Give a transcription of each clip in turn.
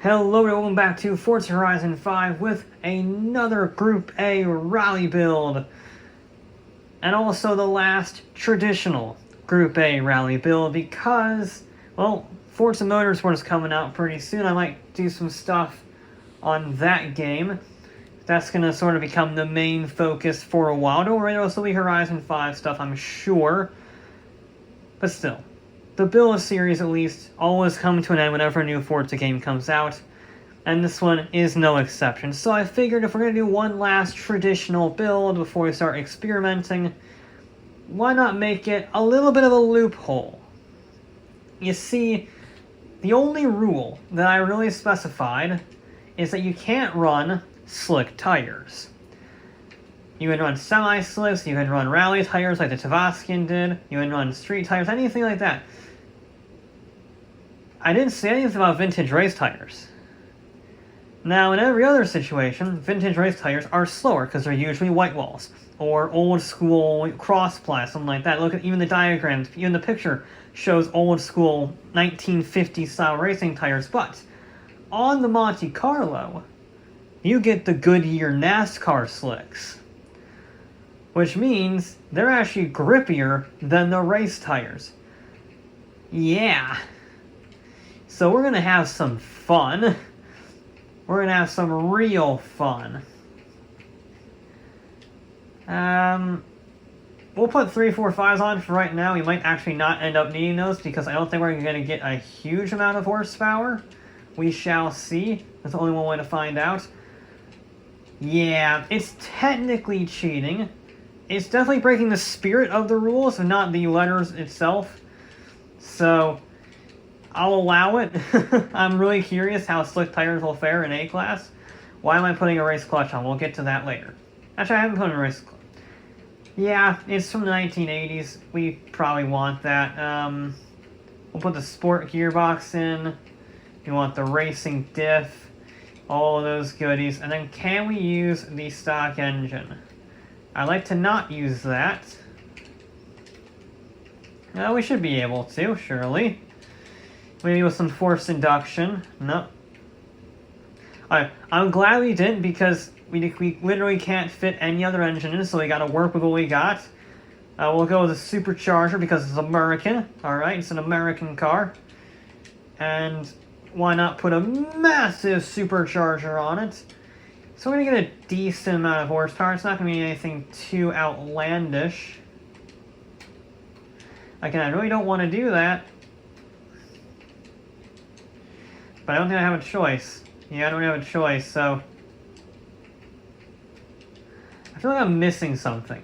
Hello and welcome back to Forza Horizon 5 with another Group A rally build. And also the last traditional Group A rally build because, well, Forza Motorsport is coming out pretty soon. I might do some stuff on that game. That's going to sort of become the main focus for a while. Don't worry, there'll still be Horizon 5 stuff, I'm sure. But still. The build series, at least, always come to an end whenever a new Forza game comes out, and this one is no exception. So I figured if we're going to do one last traditional build before we start experimenting, why not make it a little bit of a loophole? You see, the only rule that I really specified is that you can't run slick tires. You can run semi-slicks, you can run rally tires like the Tavascan did, you can run street tires, anything like that. I didn't say anything about vintage race tires. Now, in every other situation, vintage race tires are slower because they're usually white walls or old school cross-ply, something like that. Look at even the diagrams, even the picture shows old school 1950 style racing tires, but on the Monte Carlo, you get the Goodyear NASCAR slicks, which means they're actually grippier than the race tires. Yeah. So we're going to have some fun. We're going to have some real fun. We'll put 345s on for right now. We might actually not end up needing those because I don't think we're going to get a huge amount of horsepower. We shall see. That's the only one way to find out. Yeah, it's technically cheating. It's definitely breaking the spirit of the rules and not the letters itself. So I'll allow it. I'm really curious how slick tires will fare in A-Class. Why am I putting a race clutch on? We'll get to that later. Actually, I haven't put in a race clutch. Yeah, it's from the 1980s. We probably want that. We'll put the sport gearbox in. We want the racing diff. All of those goodies. And then can we use the stock engine? I like to not use that. Well, we should be able to, surely. Maybe with some forced induction. No. Alright, I'm glad we didn't because we literally can't fit any other engine in, so we gotta work with what we got. We'll go with a supercharger because it's American. Alright, it's an American car. And why not put a massive supercharger on it? So we're gonna get a decent amount of horsepower. It's not gonna be anything too outlandish. Again, I really don't want to do that. But I don't think I have a choice. Yeah, I don't have a choice, so I feel like I'm missing something.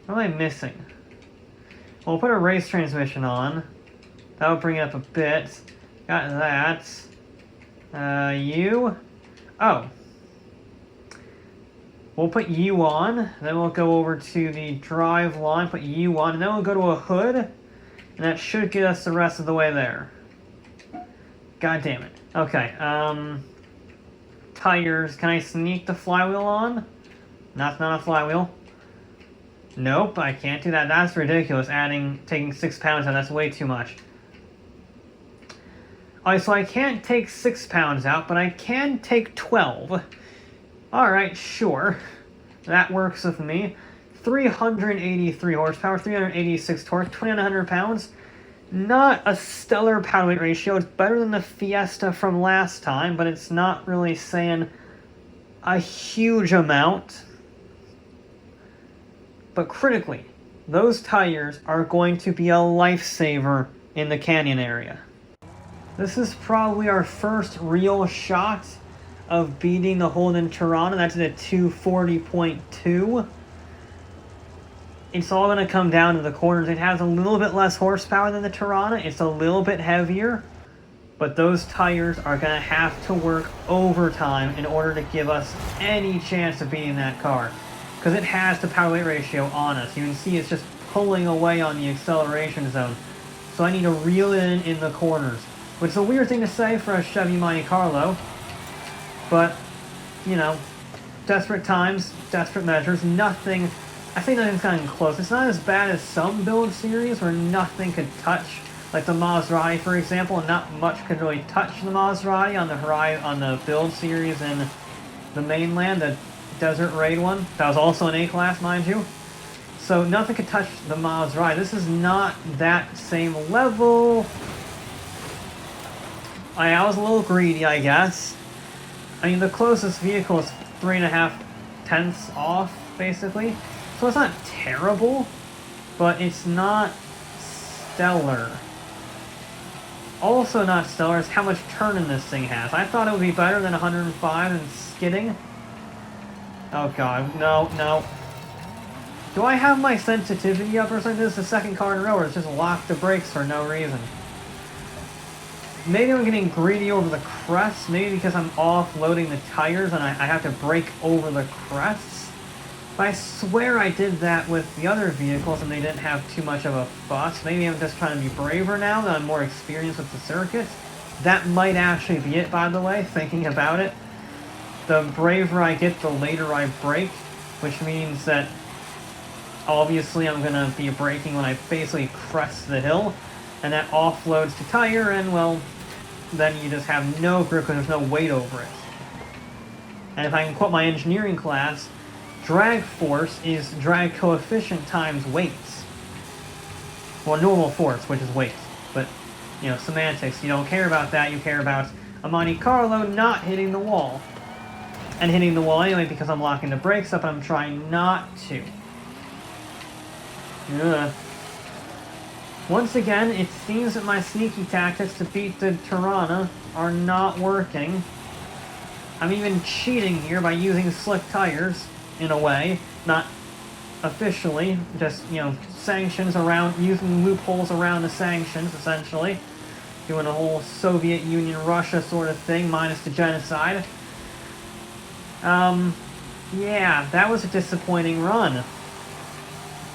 What am I missing? Well, we'll put a race transmission on. That'll bring it up a bit. Got that. U. Oh. We'll put U on, then we'll go over to the drive line, put U on, and then we'll go to a hood, and that should get us the rest of the way there. God damn it. Okay, tires. Can I sneak the flywheel on? That's not a flywheel. Nope, I can't do that. That's ridiculous. Taking 6 pounds out, that's way too much. Alright, so I can't take 6 pounds out, but I can take 12. Alright, sure. That works with me. 383 horsepower, 386 torque, 2,900 pounds. Not a stellar power weight ratio. It's better than the Fiesta from last time, but it's not really saying a huge amount. But critically, those tires are going to be a lifesaver in the canyon area. This is probably our first real shot of beating the Holden Tirana. That's at a 240.2. It's all going to come down to the corners. It has a little bit less horsepower than the Tirana. It's a little bit heavier. But those tires are going to have to work overtime in order to give us any chance of beating that car. Because it has the power weight ratio on us. You can see it's just pulling away on the acceleration zone. So I need to reel it in the corners. Which is a weird thing to say for a Chevy Monte Carlo. But, you know, desperate times, desperate measures, nothing, I think nothing's gotten close. It's not as bad as some build series where nothing could touch Like the Maserati, for example, not much could really touch the Maserati on the build series in the mainland, the Desert Raid one. That was also an A-class, mind you. So nothing could touch the Maserati. This is not that same level. I was a little greedy, I guess. I mean, the closest vehicle is 3.5 tenths off, basically. So it's not terrible, but it's not stellar. Also not stellar is how much turn this thing has. I thought it would be better than 105 and skidding. Oh god, no, no. Do I have my sensitivity up or something? This is the second car in a row where it's just locked the brakes for no reason. Maybe I'm getting greedy over the crests, maybe because I'm offloading the tires and I have to brake over the crests. But I swear I did that with the other vehicles and they didn't have too much of a fuss. Maybe I'm just trying to be braver now that I'm more experienced with the circuits. That might actually be it, by the way, thinking about it. The braver I get, the later I brake, which means that obviously I'm going to be braking when I basically crest the hill. And that offloads to tire, and well, then you just have no grip because there's no weight over it. And if I can quote my engineering class, drag force is drag coefficient times weight. Well, normal force, which is weight. But, you know, semantics, you don't care about that, you care about a Monte Carlo not hitting the wall. And hitting the wall anyway because I'm locking the brakes up and I'm trying not to. Ugh. Once again, it seems that my sneaky tactics to beat the Tirana are not working. I'm even cheating here by using slick tires, in a way. Not officially, just, you know, sanctions around, using loopholes around the sanctions, essentially. Doing a whole Soviet Union, Russia sort of thing, minus the genocide. Yeah, that was a disappointing run.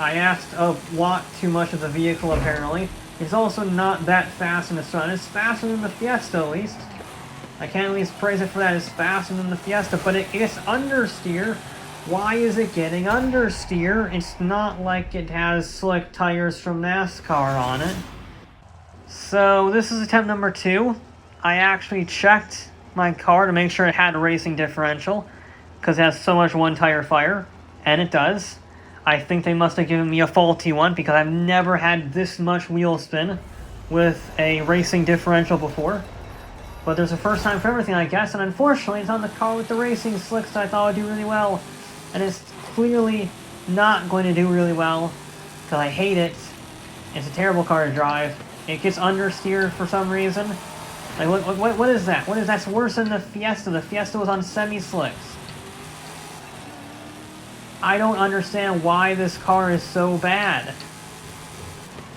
I asked a lot too much of the vehicle, apparently. It's also not that fast in this run. It's faster than the Fiesta, at least. I can't at least praise it for that. It's faster than the Fiesta, but it gets understeer. Why is it getting understeer? It's not like it has slick tires from NASCAR on it. So, this is attempt number 2. I actually checked my car to make sure it had a racing differential, because it has so much one-tire fire, and it does. I think they must have given me a faulty one because I've never had this much wheel spin with a racing differential before. But there's a first time for everything, I guess, and unfortunately it's on the car with the racing slicks that I thought would do really well. And it's clearly not going to do really well because I hate it. It's a terrible car to drive. It gets understeer for some reason. Like, what is that? What is that's worse than the Fiesta? The Fiesta was on semi-slicks. I don't understand why this car is so bad.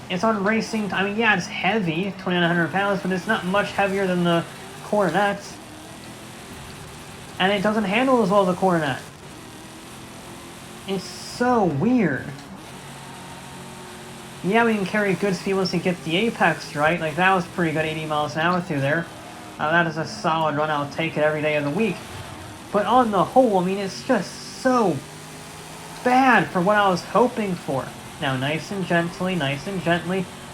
It's on racing, I mean, yeah, it's heavy, 2,900 pounds, but it's not much heavier than the Coronet. And it doesn't handle as well as the Coronet. It's so weird. Yeah, we can carry good speed once we get the apex right. Like, that was pretty good, 80 miles an hour through there. That is a solid run, I'll take it every day of the week. But on the whole, I mean, it's just so bad for what I was hoping for. Now, nice and gently,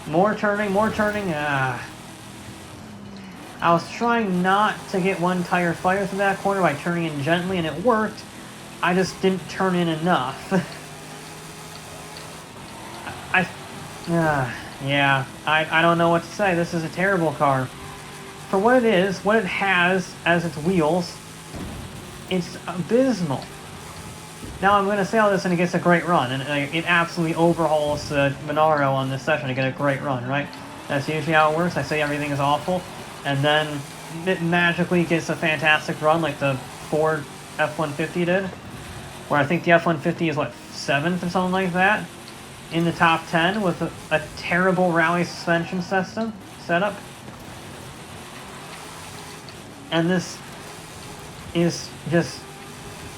more turning, I was trying not to get one tire fire through that corner by turning in gently, and it worked. I just didn't turn in enough. Yeah, I don't know what to say. This is a terrible car. For what it is, what it has as its wheels, it's abysmal. Now I'm going to say all this and it gets a great run, and it absolutely overhauls the Monaro on this session to get a great run, right? That's usually how it works. I say everything is awful, and then it magically gets a fantastic run like the Ford F-150 did, where I think the F-150 is, what, 7th or something like that, in the top 10 with a terrible rally suspension setup. And this is just,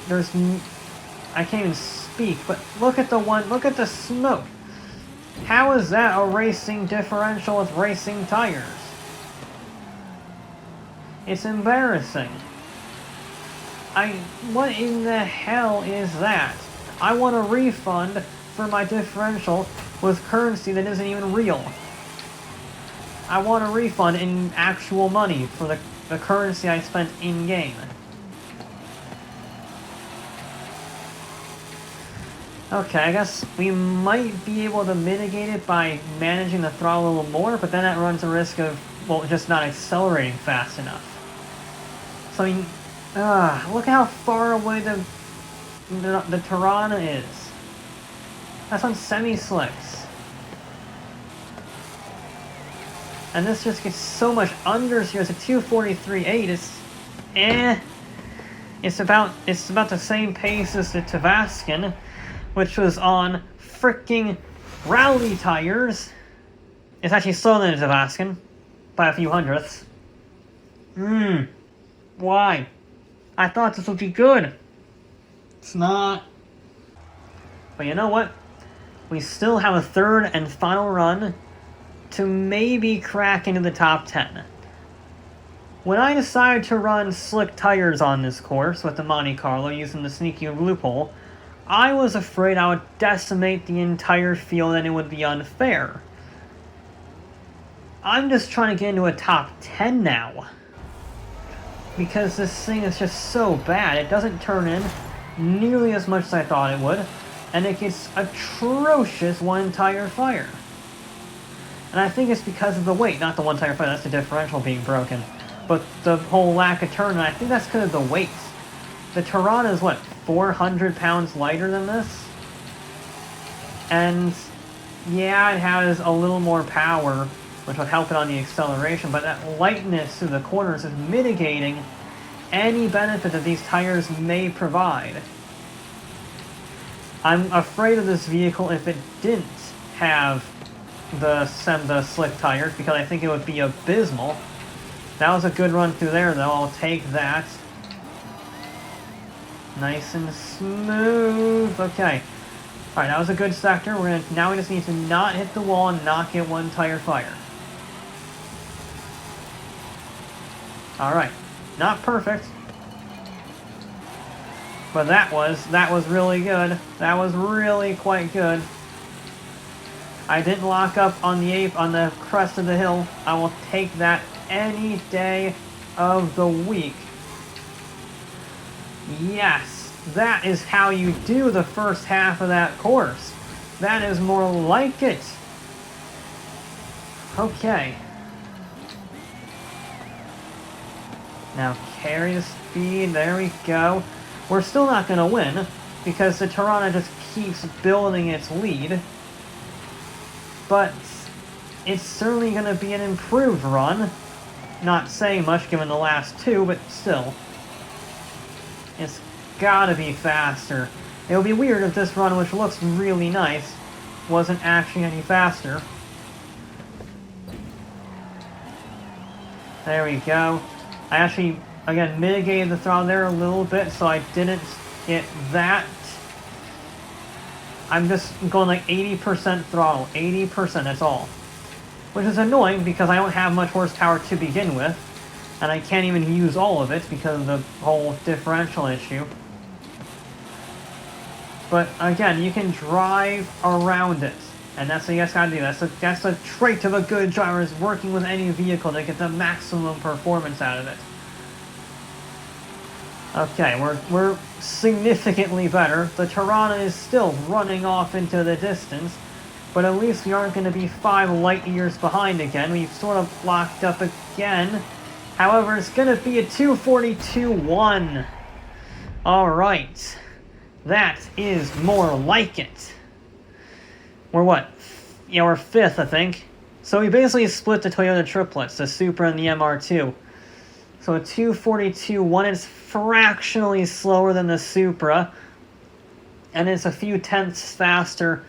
I can't even speak, but look at the smoke. How is that a racing differential with racing tires? It's embarrassing. What in the hell is that? I want a refund for my differential with currency that isn't even real. I want a refund in actual money for the currency I spent in-game. Okay, I guess we might be able to mitigate it by managing the throttle a little more, but then that runs the risk of, well, just not accelerating fast enough. So, I mean, look how far away the Tirana is. That's on semi-slicks. And this just gets so much under here. It's a 243.8. It's, It's about the same pace as the Tavascan, which was on fricking rally tires. It's actually slower than the Tavascan by a few hundredths. Why? I thought this would be good. It's not. But you know what? We still have a third and final run to maybe crack into the top 10. When I decided to run slick tires on this course with the Monte Carlo using the sneaky loophole, I was afraid I would decimate the entire field and it would be unfair. I'm just trying to get into a top 10 now. Because this thing is just so bad. It doesn't turn in nearly as much as I thought it would. And it gets atrocious one tire fire. And I think it's because of the weight, not the one tire fire, that's the differential being broken. But the whole lack of turn, and I think that's because of the weight. The Tirana is, what, 400 pounds lighter than this? And, yeah, it has a little more power, which would help it on the acceleration, but that lightness through the corners is mitigating any benefit that these tires may provide. I'm afraid of this vehicle if it didn't have the slick tires, because I think it would be abysmal. That was a good run through there, though. I'll take that. Nice and smooth. Okay. Alright, that was a good sector. Now we just need to not hit the wall and not get one tire fire. Alright. Not perfect. But that was really good. That was really quite good. I didn't lock up on the crest of the hill. I will take that any day of the week. Yes, that is how you do the first half of that course. That is more like it. Okay. Now carry the speed, there we go. We're still not going to win, because the Tirana just keeps building its lead. But it's certainly going to be an improved run. Not saying much given the last two, but still. It's gotta be faster. It would be weird if this run, which looks really nice, wasn't actually any faster. There we go. I actually, again, mitigated the throttle there a little bit, so I didn't get that. I'm just going like 80% throttle. 80%, that's all. Which is annoying because I don't have much horsepower to begin with. And I can't even use all of it because of the whole differential issue. But again, you can drive around it. And that's what you guys gotta do. That's a trait of a good driver, is working with any vehicle to get the maximum performance out of it. Okay, we're significantly better. The Tirana is still running off into the distance, but at least we aren't going to be 5 light years behind again. We've sort of locked up again. However, it's going to be a 242.1. Alright. That is more like it. We're what? Yeah, we're 5th, I think. So we basically split the Toyota triplets, the Supra and the MR2. So a 242.1 is fractionally slower than the Supra, and it's a few tenths faster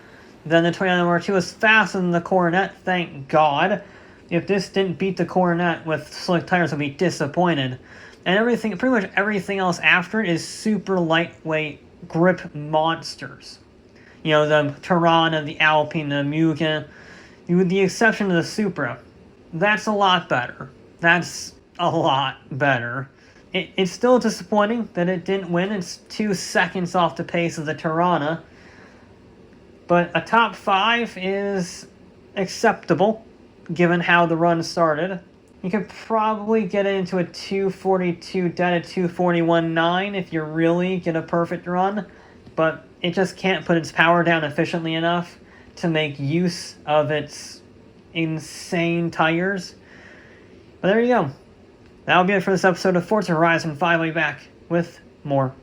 than the Toyota MR2. It's faster than the Coronet, thank God. If this didn't beat the Coronet with slick tires, I'd be disappointed. And pretty much everything else after it is super lightweight grip monsters. You know, the Tirana, the Alpine, the Mugen, with the exception of the Supra. That's a lot better. That's a lot better. It's still disappointing that it didn't win. It's 2 seconds off the pace of the Tirana. But a top 5 is acceptable. given how the run started. You could probably get it into a 242 dead at 241.9 if you really get a perfect run, but it just can't put its power down efficiently enough to make use of its insane tires. But there you go. That'll be it for this episode of Forza Horizon 5. I'll be back with more.